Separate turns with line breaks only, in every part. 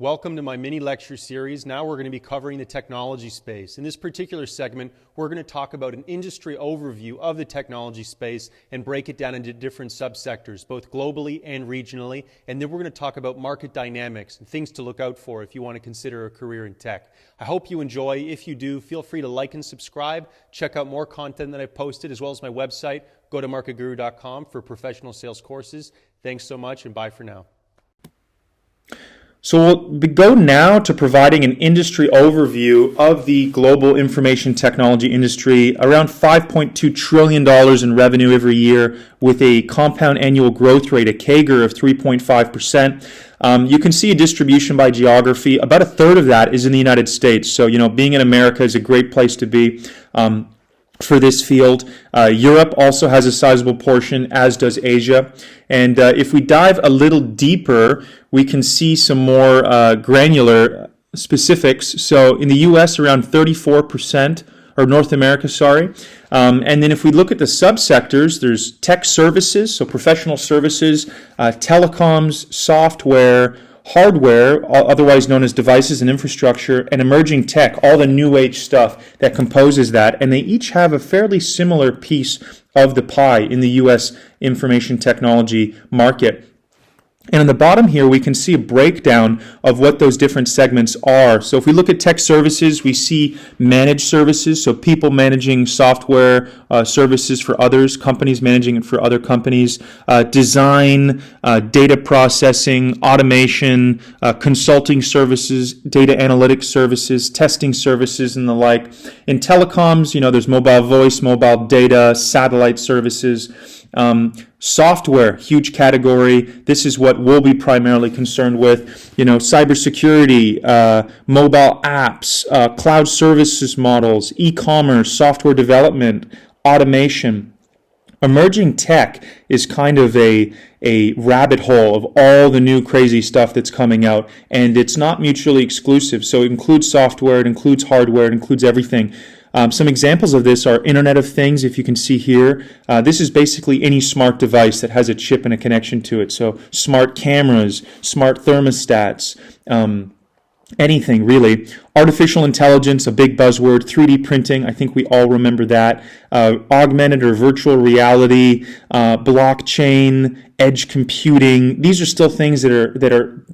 Welcome to my mini lecture series. Now we're going to be covering the technology space. In this particular segment, we're going to talk about an industry overview of the technology space and break it down into different subsectors, both globally and regionally. And then we're going to talk about market dynamics and things to look out for if you want to consider a career in tech. I hope you enjoy. If you do, feel free to like and subscribe. Check out more content that I've posted, as well as my website. Go to marketguru.com for professional sales courses. Thanks so much, and bye for now.
So we'll go now to providing an industry overview of the global information technology industry, around $5.2 trillion in revenue every year with a compound annual growth rate, a CAGR of 3.5%. You can see a distribution by geography. About a third of that is in the United States. So, being in America is a great place to be. For this field. Europe also has a sizable portion, as does Asia. And if we dive a little deeper, we can see some more granular specifics. So in the US, around 34%, or North America, sorry. And then if we look at the subsectors, there's tech services, so professional services, telecoms, software, hardware, otherwise known as devices and infrastructure, and emerging tech, all the new age stuff that composes that. And they each have a fairly similar piece of the pie in the U.S. information technology market. And on the bottom here, we can see a breakdown of what those different segments are. So if we look at tech services, we see managed services, so people managing software services for others, companies managing it for other companies, design, data processing, automation, consulting services, data analytics services, testing services, and the like. In telecoms, there's mobile voice, mobile data, satellite services. Software, huge category. This is what we'll be primarily concerned with. Cybersecurity, mobile apps, cloud services models, e-commerce, software development, automation. Emerging tech is kind of a rabbit hole of all the new crazy stuff that's coming out, and it's not mutually exclusive. So it includes software, it includes hardware, it includes everything. Some examples of this are Internet of Things, if you can see here. This is basically any smart device that has a chip and a connection to it. So smart cameras, smart thermostats, anything really. Artificial intelligence, a big buzzword. 3D printing, I think we all remember that. Augmented or virtual reality, blockchain, edge computing. These are still things that are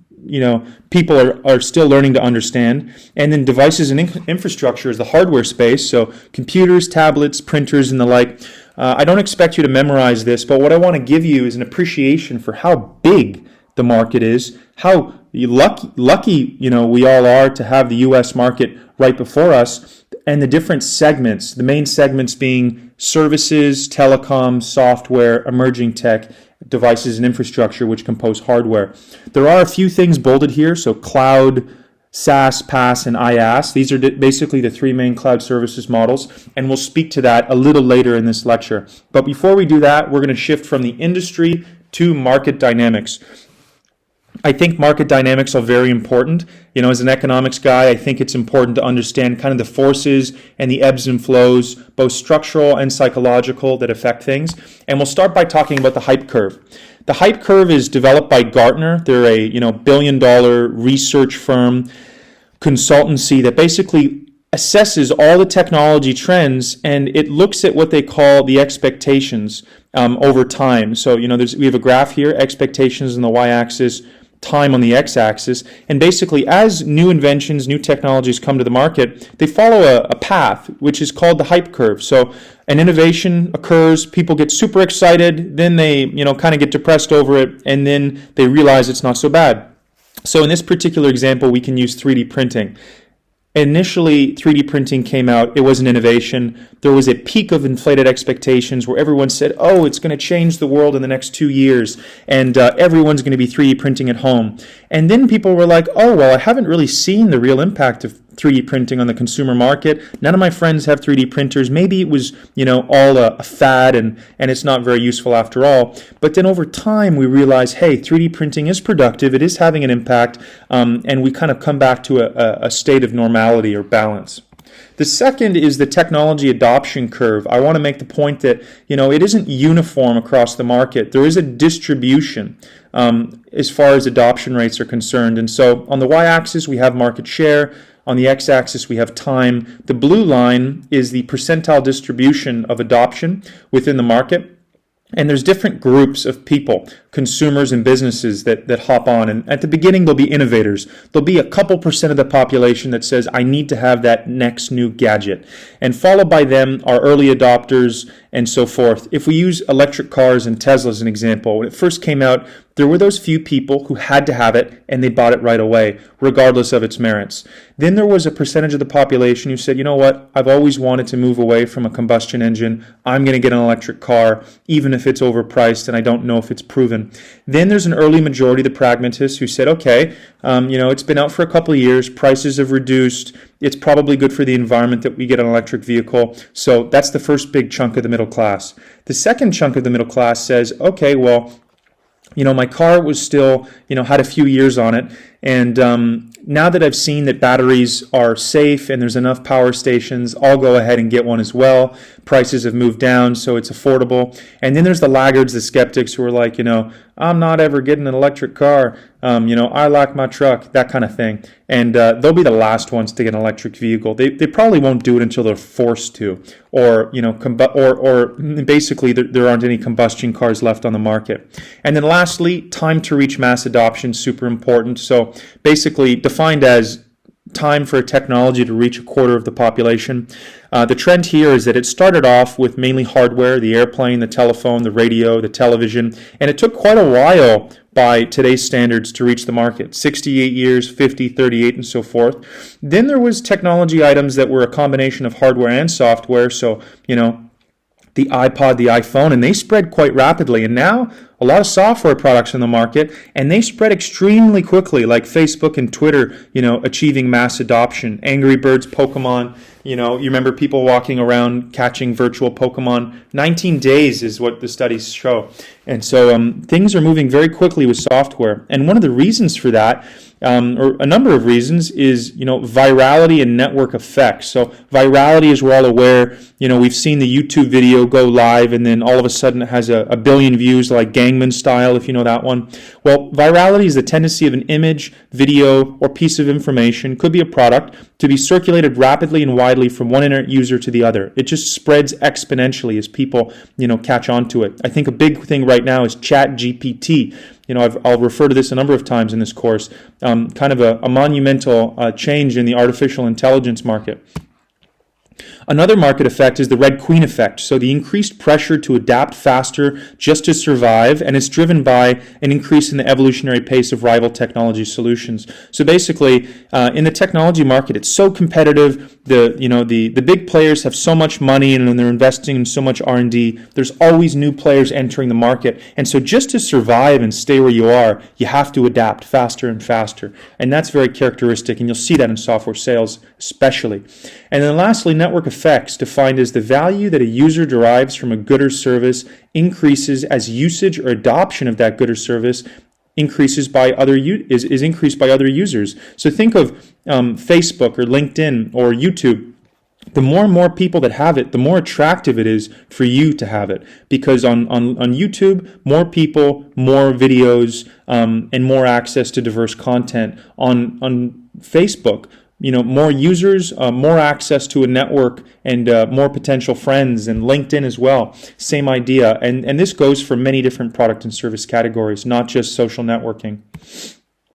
people are still learning to understand. And then devices and infrastructure is the hardware space, so computers, tablets, printers, and the like. I don't expect you to memorize this, but what I want to give you is an appreciation for how big the market is, how lucky we all are to have the U.S. market right before us, and the different segments, the main segments being services, telecom, software, emerging tech, devices and infrastructure, which compose hardware. There are a few things bolded here, so cloud, SaaS, PaaS, and IaaS. These are basically the three main cloud services models, and we'll speak to that a little later in this lecture. But before we do that, we're going to shift from the industry to market dynamics. I think market dynamics are very important. As an economics guy, I think it's important to understand kind of the forces and the ebbs and flows, both structural and psychological, that affect things. And we'll start by talking about the hype curve. The hype curve is developed by Gartner. They're a billion-dollar research firm, consultancy that basically assesses all the technology trends, and it looks at what they call the expectations over time. So we have a graph here, expectations on the y-axis, time on the x-axis, and basically as new inventions, new technologies come to the market, they follow a path which is called the hype curve. So an innovation occurs, people get super excited, then they kind of get depressed over it, and then they realize it's not so bad. So in this particular example, we can use 3D printing. Initially, 3D printing came out. It was an innovation. There was a peak of inflated expectations where everyone said, oh, it's going to change the world in the next 2 years, and everyone's going to be 3D printing at home. And then people were like, oh, well, I haven't really seen the real impact of 3D printing on the consumer market. None of my friends have 3D printers. Maybe it was, all a fad and it's not very useful after all. But then over time, we realize, hey, 3D printing is productive. It is having an impact. And we kind of come back to a state of normality or balance. The second is the technology adoption curve. I want to make the point that, it isn't uniform across the market. There is a distribution as far as adoption rates are concerned. And so on the y-axis, we have market share. On the x-axis, we have time. The blue line is the percentile distribution of adoption within the market. And there's different groups of people, consumers and businesses that hop on. And at the beginning, there'll be innovators. There'll be a couple percent of the population that says, I need to have that next new gadget. And followed by them are early adopters and so forth. If we use electric cars and Tesla as an example, when it first came out, there were those few people who had to have it and they bought it right away, regardless of its merits. Then there was a percentage of the population who said, you know what, I've always wanted to move away from a combustion engine. I'm going to get an electric car, even if it's overpriced and I don't know if it's proven. Then there's an early majority, the pragmatists, who said, okay, it's been out for a couple of years, prices have reduced, it's probably good for the environment that we get an electric vehicle. So that's the first big chunk of the middle class. The second chunk of the middle class says, okay, well, my car was still, had a few years on it. And now that I've seen that batteries are safe and there's enough power stations, I'll go ahead and get one as well. Prices have moved down, so it's affordable. And then there's the laggards, the skeptics who are like, I'm not ever getting an electric car. I like my truck, that kind of thing. And they'll be the last ones to get an electric vehicle. They probably won't do it until they're forced to, or basically there aren't any combustion cars left on the market. And then lastly, time to reach mass adoption, super important. So basically defined as time for a technology to reach a quarter of the population. The trend here is that it started off with mainly hardware, the airplane, the telephone, the radio, the television, and it took quite a while by today's standards to reach the market, 68 years, 50, 38, and so forth. Then there was technology items that were a combination of hardware and software, so, the iPod, the iPhone, and they spread quite rapidly. And now a lot of software products in the market, and they spread extremely quickly, like Facebook and Twitter, achieving mass adoption. Angry Birds, Pokemon, you remember people walking around catching virtual Pokemon. 19 days is what the studies show. And so things are moving very quickly with software. And one of the reasons for that, or a number of reasons, is virality and network effects. So virality, as we're all aware, we've seen the YouTube video go live and then all of a sudden it has a billion views, like Gangnam Style, if you know that one. Well, virality is the tendency of an image, video, or piece of information, could be a product, to be circulated rapidly and widely from one internet user to the other. It just spreads exponentially as people catch on to it. I think a big thing right now is ChatGPT. I'll refer to this a number of times in this course, kind of a monumental change in the artificial intelligence market. Another market effect is the Red Queen effect, so the increased pressure to adapt faster just to survive, and it's driven by an increase in the evolutionary pace of rival technology solutions. So basically, in the technology market, it's so competitive. The big players have so much money and they're investing in so much R&D. There's always new players entering the market, and so just to survive and stay where you are, you have to adapt faster and faster, and that's very characteristic, and you'll see that in software sales especially. And then lastly, network effects, defined as the value that a user derives from a good or service increases as usage or adoption of that good or service increases by is increased by other users. So think of Facebook or LinkedIn or YouTube. The more and more people that have it, the more attractive it is for you to have it. Because on YouTube, more people, more videos, and more access to diverse content. On Facebook, more users, more access to a network, and more potential friends, and LinkedIn as well. Same idea. And this goes for many different product and service categories, not just social networking.